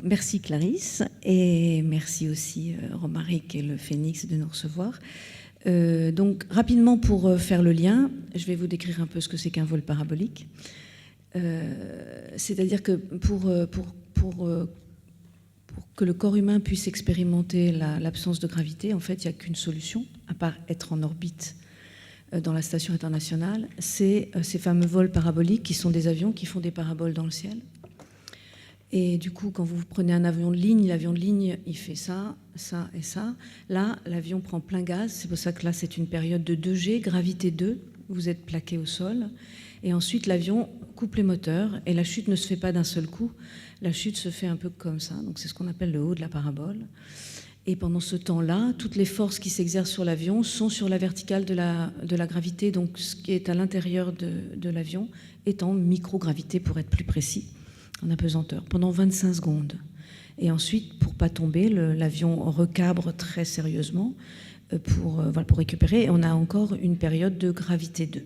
Merci Clarisse et merci aussi Romaric et le Phénix de nous recevoir. Donc rapidement pour faire le lien, je vais vous décrire un peu ce que c'est qu'un vol parabolique. C'est-à-dire que pour que le corps humain puisse expérimenter l'absence de gravité, en fait, il n'y a qu'une solution, à part être en orbite dans la station internationale, c'est ces fameux vols paraboliques qui sont des avions qui font des paraboles dans le ciel. Et du coup, quand vous prenez un avion de ligne, l'avion de ligne, il fait ça, ça et ça. Là, l'avion prend plein gaz. C'est pour ça que là, c'est une période de 2G, gravité 2. Vous êtes plaqué au sol. Et ensuite, l'avion coupe les moteurs. Et la chute ne se fait pas d'un seul coup. La chute se fait un peu comme ça. Donc, c'est ce qu'on appelle le haut de la parabole. Et pendant ce temps-là, toutes les forces qui s'exercent sur l'avion sont sur la verticale de la gravité. Donc, ce qui est à l'intérieur de l'avion est en microgravité, pour être plus précis, en apesanteur, pendant 25 secondes. Et ensuite, pour ne pas tomber, l'avion recabre très sérieusement pour récupérer. Et on a encore une période de gravité 2.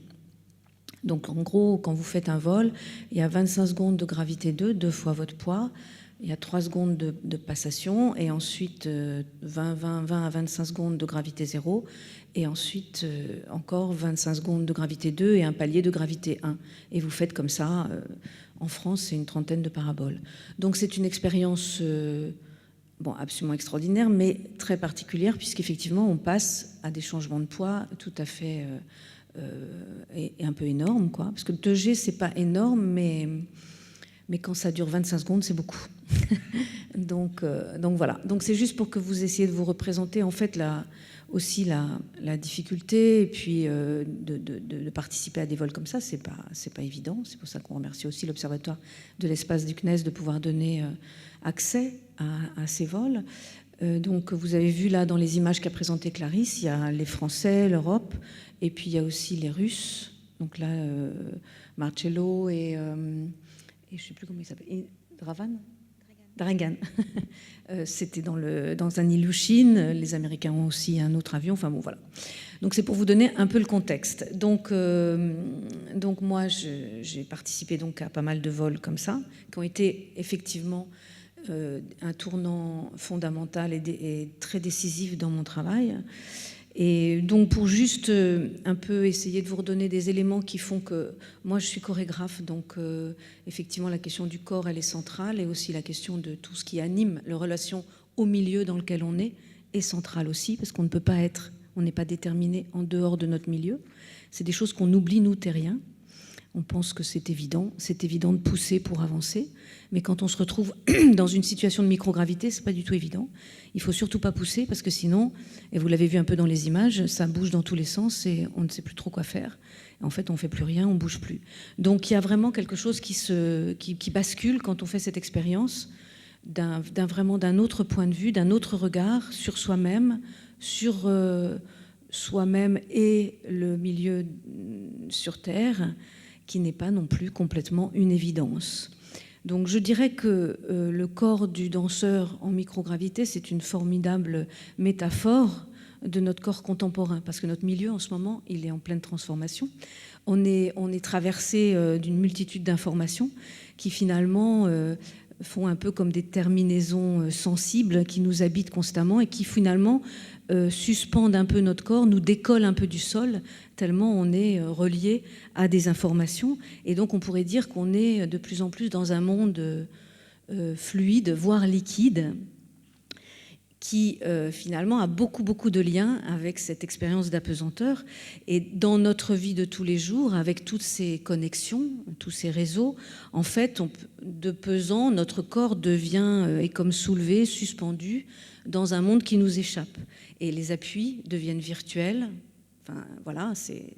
Donc en gros, quand vous faites un vol, il y a 25 secondes de gravité 2, 2 fois votre poids. Il y a 3 secondes de passation, et ensuite 20 à 25 secondes de gravité 0, et ensuite encore 25 secondes de gravité 2 et un palier de gravité 1. Et vous faites comme ça, en France, c'est une trentaine de paraboles. Donc c'est une expérience absolument extraordinaire, mais très particulière, puisqu'effectivement, on passe à des changements de poids tout à fait et un peu énormes, quoi. Parce que le 2G, c'est pas énorme, mais quand ça dure 25 secondes, c'est beaucoup. donc voilà. Donc c'est juste pour que vous essayiez de vous représenter en fait aussi la difficulté, et puis de participer à des vols comme ça, c'est pas évident. C'est pour ça qu'on remercie aussi l'Observatoire de l'espace du CNES de pouvoir donner accès à ces vols. Donc vous avez vu là dans les images qu'a présentées Clarisse, il y a les Français, l'Europe, et puis il y a aussi les Russes. Donc là, Marcello et je ne sais plus comment il s'appelle, Dragan. C'était dans un Ilyushin. Les Américains ont aussi un autre avion. Enfin bon, voilà. Donc c'est pour vous donner un peu le contexte. Donc moi, j'ai participé donc à pas mal de vols comme ça, qui ont été effectivement un tournant fondamental et très décisif dans mon travail. Et donc pour juste un peu essayer de vous redonner des éléments qui font que moi je suis chorégraphe, donc effectivement la question du corps elle est centrale, et aussi la question de tout ce qui anime la relation au milieu dans lequel on est centrale aussi, parce qu'on ne peut pas on n'est pas déterminé en dehors de notre milieu. C'est des choses qu'on oublie, nous terriens. On pense que c'est évident de pousser pour avancer, mais quand on se retrouve dans une situation de microgravité, c'est pas du tout évident. Il faut surtout pas pousser, parce que sinon, et vous l'avez vu un peu dans les images, ça bouge dans tous les sens et on ne sait plus trop quoi faire. En fait, on fait plus rien, on bouge plus. Donc il y a vraiment quelque chose qui bascule quand on fait cette expérience d'un autre point de vue, d'un autre regard sur soi-même, sur soi-même et le milieu sur Terre, qui n'est pas non plus complètement une évidence. Donc je dirais que le corps du danseur en microgravité, c'est une formidable métaphore de notre corps contemporain, parce que notre milieu en ce moment, il est en pleine transformation. On est traversé d'une multitude d'informations qui finalement font un peu comme des terminaisons sensibles qui nous habitent constamment et qui finalement suspendent un peu notre corps, nous décollent un peu du sol, tellement on est relié à des informations. Et donc on pourrait dire qu'on est de plus en plus dans un monde fluide, voire liquide, qui finalement a beaucoup de liens avec cette expérience d'apesanteur. Et dans notre vie de tous les jours, avec toutes ces connexions, tous ces réseaux, en fait, de pesant, notre corps est comme soulevé, suspendu, dans un monde qui nous échappe. Et les appuis deviennent virtuels. Enfin, voilà, c'est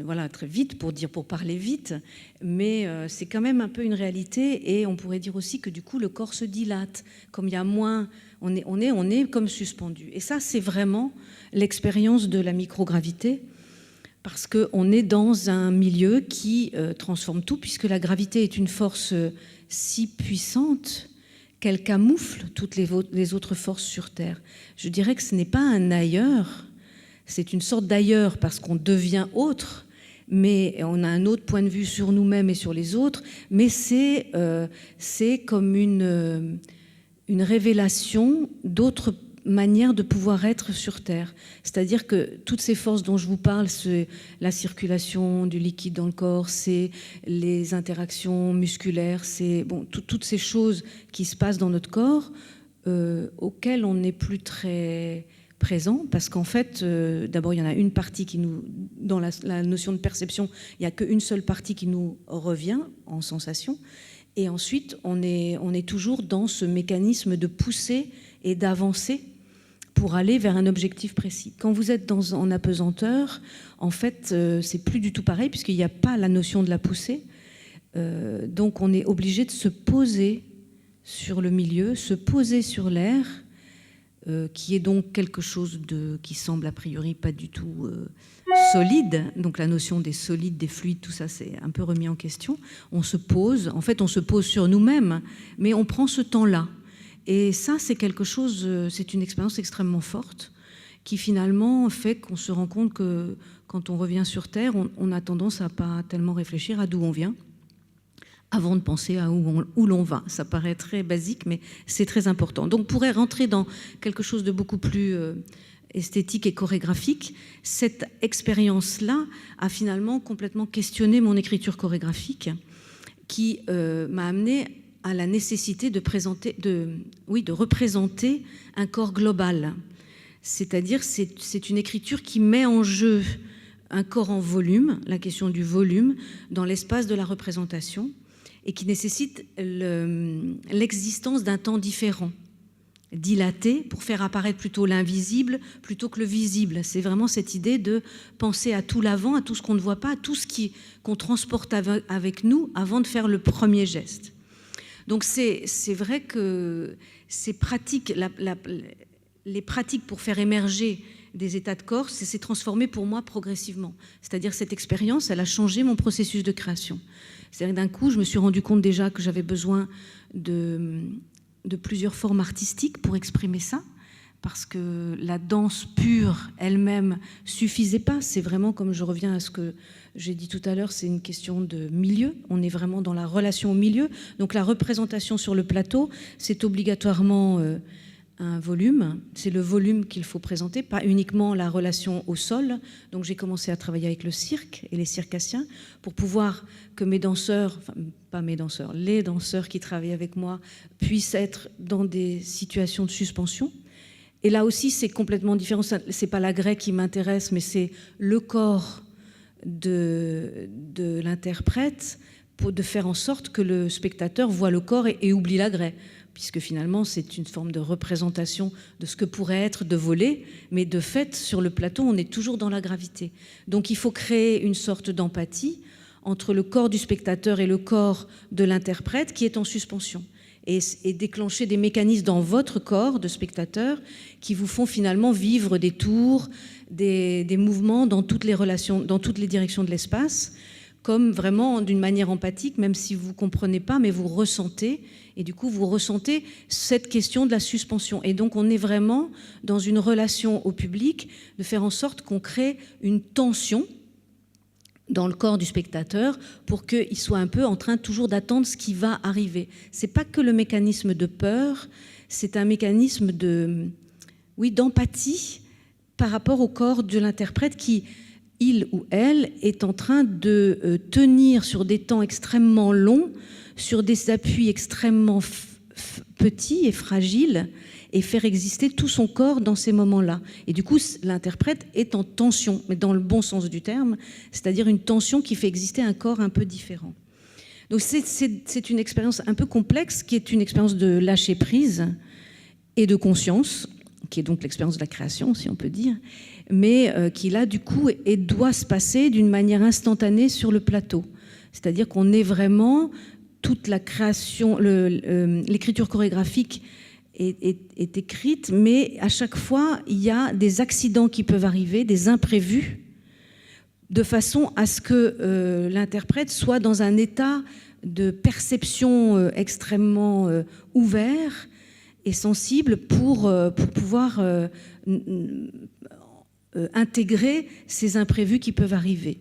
voilà, très vite pour parler vite, mais c'est quand même un peu une réalité. Et on pourrait dire aussi que du coup, le corps se dilate. Comme il y a moins, on est comme suspendu. Et ça, c'est vraiment l'expérience de la microgravité, parce qu'on est dans un milieu qui transforme tout, puisque la gravité est une force si puissante qu'elle camoufle toutes les autres forces sur Terre. Je dirais que ce n'est pas un ailleurs, c'est une sorte d'ailleurs parce qu'on devient autre, mais on a un autre point de vue sur nous-mêmes et sur les autres, mais c'est comme une révélation d'autres manière de pouvoir être sur Terre. C'est-à-dire que toutes ces forces dont je vous parle, c'est la circulation du liquide dans le corps, c'est les interactions musculaires, c'est toutes ces choses qui se passent dans notre corps auxquelles on n'est plus très présent, parce qu'en fait, d'abord, il y en a une partie qui nous... Dans la notion de perception, il n'y a qu'une seule partie qui nous revient en sensation, et ensuite, on est toujours dans ce mécanisme de pousser et d'avancer pour aller vers un objectif précis. Quand vous êtes en apesanteur, en fait, c'est plus du tout pareil, puisqu'il n'y a pas la notion de la poussée. Donc, on est obligé de se poser sur le milieu, se poser sur l'air, qui est donc quelque chose qui semble a priori pas du tout solide. Donc, la notion des solides, des fluides, tout ça, c'est un peu remis en question. On se pose, en fait, on se pose sur nous-mêmes, mais on prend ce temps-là. Et ça, c'est quelque chose, c'est une expérience extrêmement forte qui finalement fait qu'on se rend compte que quand on revient sur Terre, on a tendance à pas tellement réfléchir à d'où on vient avant de penser à où l'on va. Ça paraît très basique, mais c'est très important. Donc, pour rentrer dans quelque chose de beaucoup plus esthétique et chorégraphique, cette expérience-là a finalement complètement questionné mon écriture chorégraphique qui m'a amené à la nécessité de représenter un corps global. C'est-à-dire, c'est une écriture qui met en jeu un corps en volume, la question du volume, dans l'espace de la représentation, et qui nécessite l'existence d'un temps différent, dilaté, pour faire apparaître plutôt l'invisible plutôt que le visible. C'est vraiment cette idée de penser à tout l'avant, à tout ce qu'on ne voit pas, à tout ce qu'on transporte avec nous avant de faire le premier geste. Donc c'est vrai que ces pratiques, les pratiques pour faire émerger des états de corps, c'est transformé pour moi progressivement. C'est-à-dire cette expérience, elle a changé mon processus de création. C'est-à-dire d'un coup, je me suis rendu compte déjà que j'avais besoin de plusieurs formes artistiques pour exprimer ça, parce que la danse pure elle-même suffisait pas. C'est vraiment, comme je reviens à ce que j'ai dit tout à l'heure, c'est une question de milieu. On est vraiment dans la relation au milieu. Donc la représentation sur le plateau, c'est obligatoirement un volume. C'est le volume qu'il faut présenter, pas uniquement la relation au sol. Donc j'ai commencé à travailler avec le cirque et les circassiens pour pouvoir que mes danseurs, enfin pas mes danseurs, les danseurs qui travaillent avec moi puissent être dans des situations de suspension. Et là aussi, c'est complètement différent. C'est pas la grecque qui m'intéresse, mais c'est le corps de l'interprète, de faire en sorte que le spectateur voit le corps et oublie la grecque, puisque finalement, c'est une forme de représentation de ce que pourrait être de voler, mais de fait, sur le plateau, on est toujours dans la gravité. Donc, il faut créer une sorte d'empathie entre le corps du spectateur et le corps de l'interprète qui est en suspension. Et déclencher des mécanismes dans votre corps de spectateur qui vous font finalement vivre des tours, des mouvements dans toutes les relations, dans toutes les directions de l'espace, comme vraiment d'une manière empathique, même si vous ne comprenez pas, mais vous ressentez, et du coup vous ressentez cette question de la suspension. Et donc on est vraiment dans une relation au public, de faire en sorte qu'on crée une tension dans le corps du spectateur pour qu'il soit un peu en train toujours d'attendre ce qui va arriver. C'est pas que le mécanisme de peur, c'est un mécanisme d'empathie par rapport au corps de l'interprète qui, il ou elle, est en train de tenir sur des temps extrêmement longs, sur des appuis extrêmement petits et fragiles, et faire exister tout son corps dans ces moments-là. Et du coup, l'interprète est en tension, mais dans le bon sens du terme, c'est-à-dire une tension qui fait exister un corps un peu différent. Donc c'est une expérience un peu complexe, qui est une expérience de lâcher prise et de conscience, qui est donc l'expérience de la création, si on peut dire, mais qui là, du coup, doit se passer d'une manière instantanée sur le plateau. C'est-à-dire qu'on est vraiment toute la création, l'écriture chorégraphique est écrite, mais à chaque fois, il y a des accidents qui peuvent arriver, des imprévus, de façon à ce que l'interprète soit dans un état de perception extrêmement ouvert et sensible pour pouvoir intégrer ces imprévus qui peuvent arriver.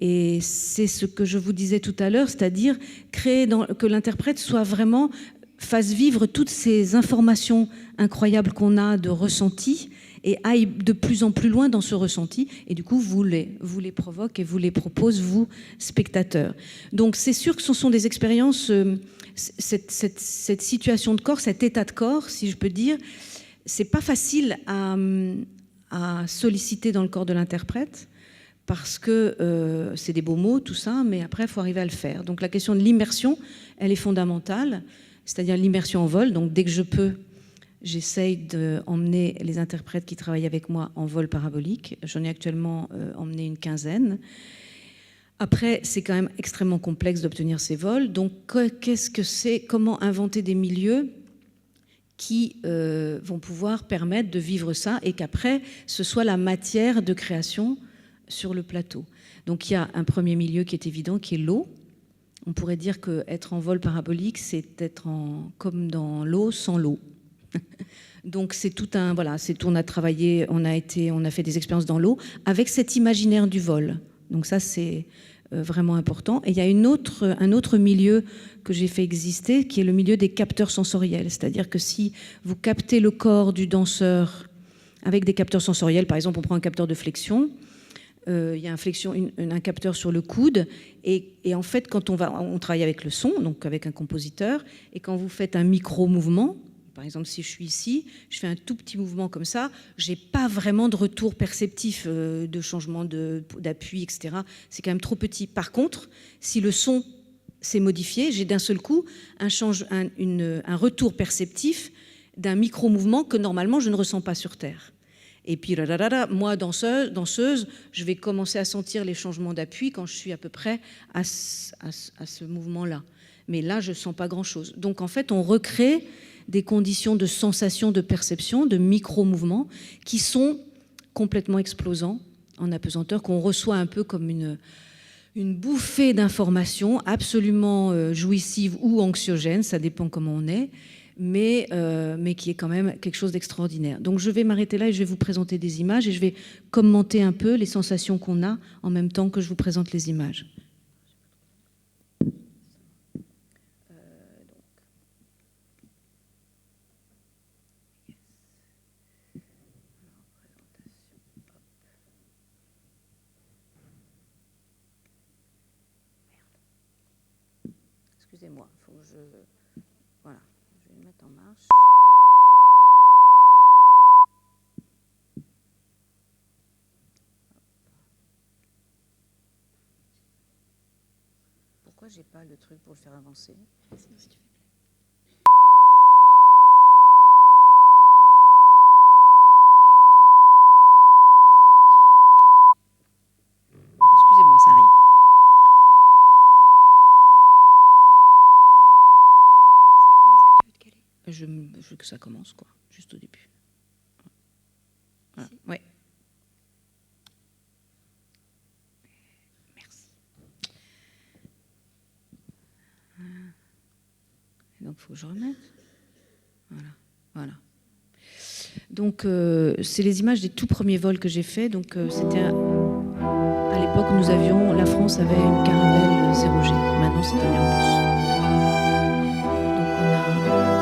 Et c'est ce que je vous disais tout à l'heure, c'est-à-dire que l'interprète fasse vivre toutes ces informations incroyables qu'on a de ressenti et aille de plus en plus loin dans ce ressenti. Et du coup, vous les provoque et vous les propose, vous, spectateurs. Donc c'est sûr que ce sont des expériences, cette situation de corps, cet état de corps, si je peux dire, c'est pas facile à solliciter dans le corps de l'interprète, parce que c'est des beaux mots, tout ça, mais après, il faut arriver à le faire. Donc la question de l'immersion, elle est fondamentale, c'est-à-dire l'immersion en vol. Donc dès que je peux, j'essaye d'emmener les interprètes qui travaillent avec moi en vol parabolique. J'en ai actuellement emmené une quinzaine. Après, c'est quand même extrêmement complexe d'obtenir ces vols. Donc qu'est-ce que c'est? Comment inventer des milieux qui vont pouvoir permettre de vivre ça et qu'après, ce soit la matière de création sur le plateau. Donc il y a un premier milieu qui est évident, qui est l'eau. On pourrait dire qu'être en vol parabolique, c'est être comme dans l'eau sans l'eau. Donc c'est tout un... Voilà, on a travaillé, on a fait des expériences dans l'eau avec cet imaginaire du vol. Donc ça, c'est vraiment important. Et il y a un autre milieu que j'ai fait exister, qui est le milieu des capteurs sensoriels. C'est-à-dire que si vous captez le corps du danseur avec des capteurs sensoriels, par exemple, on prend un capteur de flexion, il y a un capteur sur le coude, et en fait, quand on travaille avec le son, donc avec un compositeur, et quand vous faites un micro-mouvement, par exemple, si je suis ici, je fais un tout petit mouvement comme ça, j'ai pas vraiment de retour perceptif de changement d'appui, etc. C'est quand même trop petit. Par contre, si le son s'est modifié, j'ai d'un seul coup un retour perceptif d'un micro-mouvement que normalement je ne ressens pas sur Terre. Et puis, moi, danseuse, je vais commencer à sentir les changements d'appui quand je suis à peu près à ce mouvement-là. Mais là, je ne sens pas grand-chose. Donc, en fait, on recrée des conditions de sensation, de perception, de micro-mouvements qui sont complètement explosants en apesanteur, qu'on reçoit un peu comme une bouffée d'informations absolument jouissive ou anxiogène, ça dépend comment on est, mais qui est quand même quelque chose d'extraordinaire. Donc je vais m'arrêter là et je vais vous présenter des images et je vais commenter un peu les sensations qu'on a en même temps que je vous présente les images. Excusez-moi, il faut que je... Voilà, je vais le mettre en marche. Pourquoi j'ai pas le truc pour le faire avancer? Excusez-moi, ça arrive. Je veux que ça commence, quoi, juste au début. Voilà. Oui. Merci. Et donc, il faut que je remette. Voilà. Donc, c'est les images des tout premiers vols que j'ai faits. Donc, c'était à l'époque, la France avait une Caravelle 0G. Maintenant, c'est un Airbus. Donc, on a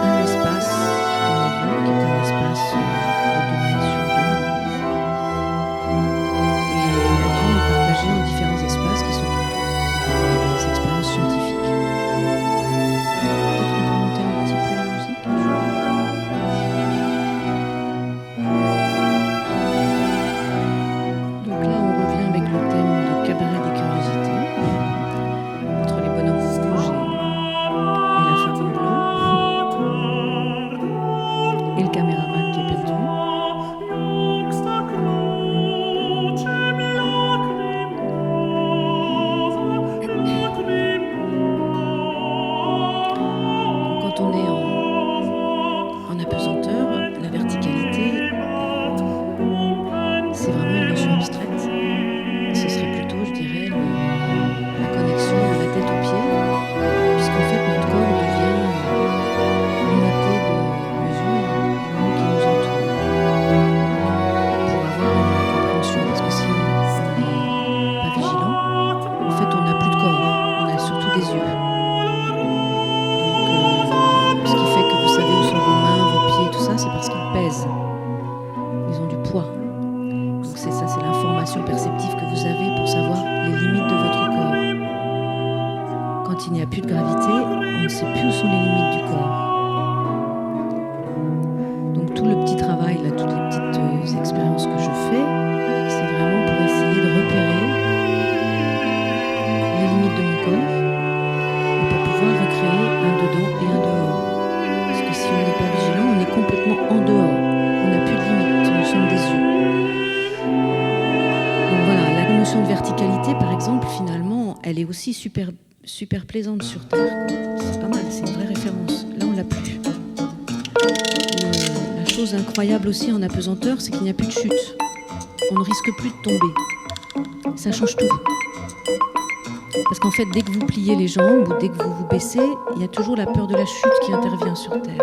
un espace dans l'avion qui est un espace de 2 mètres sur 2. Et l'avion est partagé en différents espaces qui sont autour. Des expériences scientifiques. Peut-être qu'on peut monter un petit peu la musique. Donc là, on revient avec le thème de Cabaret des curiosités. Entre les bonhommes rouges et aussi super, super plaisante sur Terre. C'est pas mal, c'est une vraie référence. Là, on l'a plus. La chose incroyable aussi en apesanteur, c'est qu'il n'y a plus de chute. On ne risque plus de tomber. Ça change tout. Parce qu'en fait, dès que vous pliez les jambes ou dès que vous vous baissez, il y a toujours la peur de la chute qui intervient sur Terre.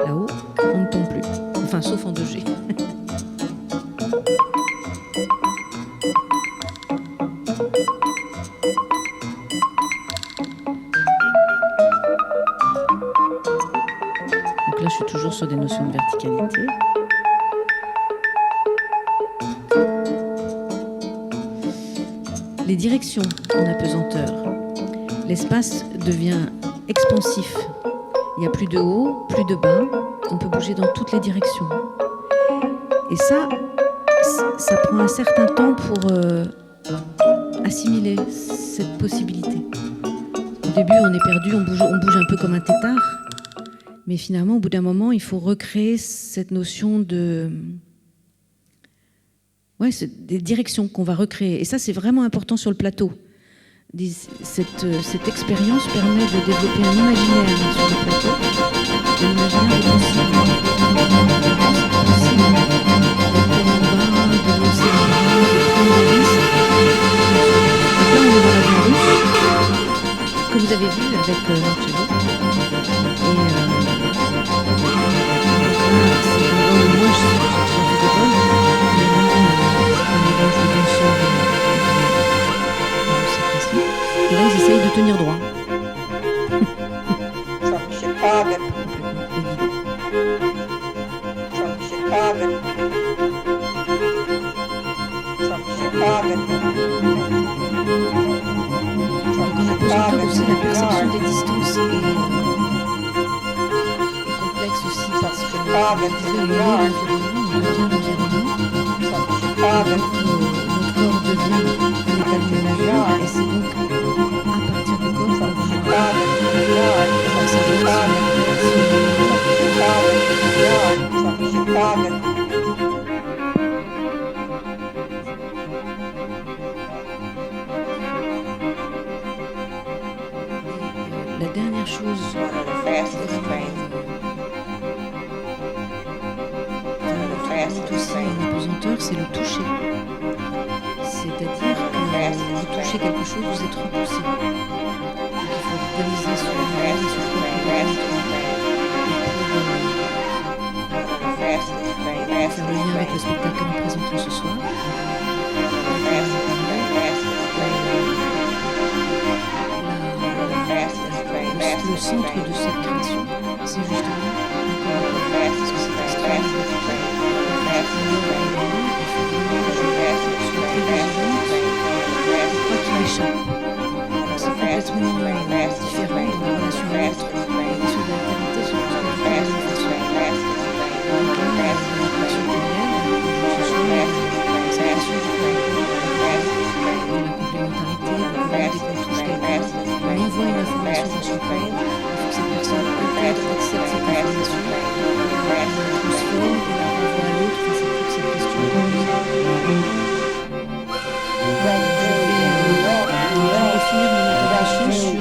Là-haut, on ne tombe plus. Enfin, sauf en 2G. Donc là, je suis toujours sur des notions de verticalité. Les directions en apesanteur. L'espace devient expansif. Il n'y a plus de haut, plus de bas. On peut bouger dans toutes les directions. Et ça prend un certain temps pour assimiler cette possibilité. Au début, on est perdu, on bouge un peu comme un tétard. Mais finalement, au bout d'un moment, il faut recréer cette notion de... Ouais, c'est des directions qu'on va recréer. Et ça, c'est vraiment important sur le plateau. Cette expérience permet de développer un imaginaire sur le plateau. Un imaginaire de possible. Que vous avez vu avec Marcello. Et moi, je suis de vol. Et là, ils essayent de tenir droit. Donc en apesanteur aussi, la perception des distances est complexe aussi parce que on disait on est l'environnement, on devient l'environnement. Notre corps devient un état de ménageur et c'est donc à partir du corps qu'on va la dernière chose aussi en apesanteur, c'est le toucher. C'est-à-dire que vous touchez quelque chose, vous êtes repoussé. Donc il faut organiser sur le moment et sur le faire le lien avec le spectacle que nous présentons ce soir. Le centre de cette création, c'est justement encore parce que c'est extrêmement quoi qui m'échappe. C'est complètement différent dans la relation à l'autre. La question de l'altérité se pose pas de la même façon. Donc là, la question plurielle, ce sont cette question de la complémentarité, dès qu'on touche quelqu'un, on envoie une information dans son corps, il faut que cette personne intègre, accepte cette information, la transforme et la renvoie à l'autre. C'est toute cette question de je vais finir mon intervention sur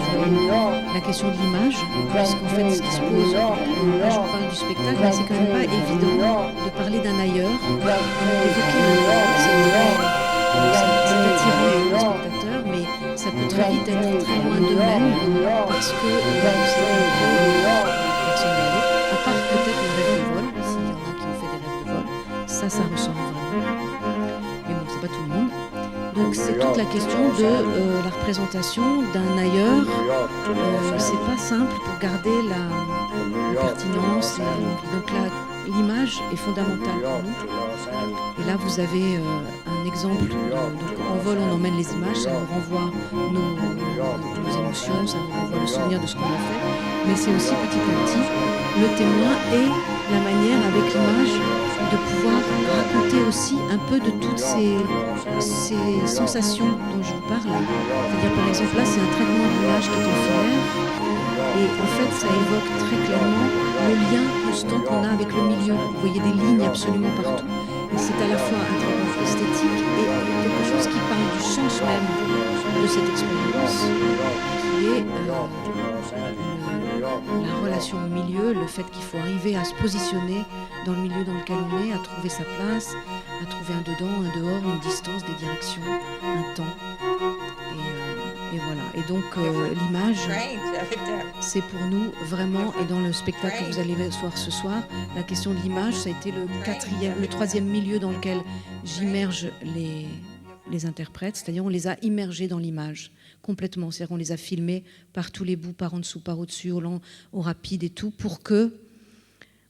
la question de l'image, parce qu'en fait, ce qui se pose, là je vous parle du spectacle, mais c'est quand même pas évident de parler d'un ailleurs, d'évoquer un ailleurs, c'est attirant pour le spectateur, mais ça peut très vite être très loin d'eux-mêmes, parce que c'est un peu personne n'a l'autre, à part peut-être le rêve de vol, s'il y en a qui ont fait des rêves de vol, ça ressemble vraiment. Mais bon, c'est pas tout le monde. Donc c'est toute la question de la représentation d'un ailleurs. C'est pas simple pour garder la pertinence. Donc là, l'image est fondamentale pour nous. Et là, vous avez un exemple. Donc en vol, on emmène les images, ça nous renvoie nos émotions, ça nous renvoie le souvenir de ce qu'on a fait. Mais c'est aussi petit à petit le témoin et la manière avec l'image de pouvoir raconter aussi un peu de toutes ces sensations dont je vous parle. C'est-à-dire par exemple là c'est un traitement d'image qui est en filaire et en fait ça évoque très clairement le lien constant qu'on a avec le milieu. Vous voyez des lignes absolument partout. Et c'est à la fois un traitement esthétique et quelque chose qui parle du sens même de cette expérience, qui est la relation au milieu, le fait qu'il faut arriver à se positionner dans le milieu dans lequel on est, à trouver sa place, à trouver un dedans, un dehors, une distance, des directions, un temps. Et voilà. Et donc l'image, c'est pour nous vraiment, et dans le spectacle que vous allez voir ce soir, la question de l'image, ça a été le troisième milieu dans lequel j'immerge les interprètes, c'est-à-dire on les a immergés dans l'image complètement, c'est-à-dire on les a filmés par tous les bouts, par en dessous, par au-dessus, au lent, au rapide et tout, pour que,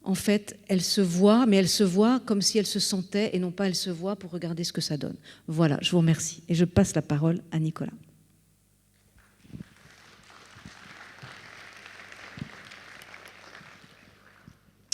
en fait, elles se voient, mais elles se voient comme si elles se sentaient, et non pas elles se voient pour regarder ce que ça donne. Voilà, je vous remercie. Et je passe la parole à Nicolas.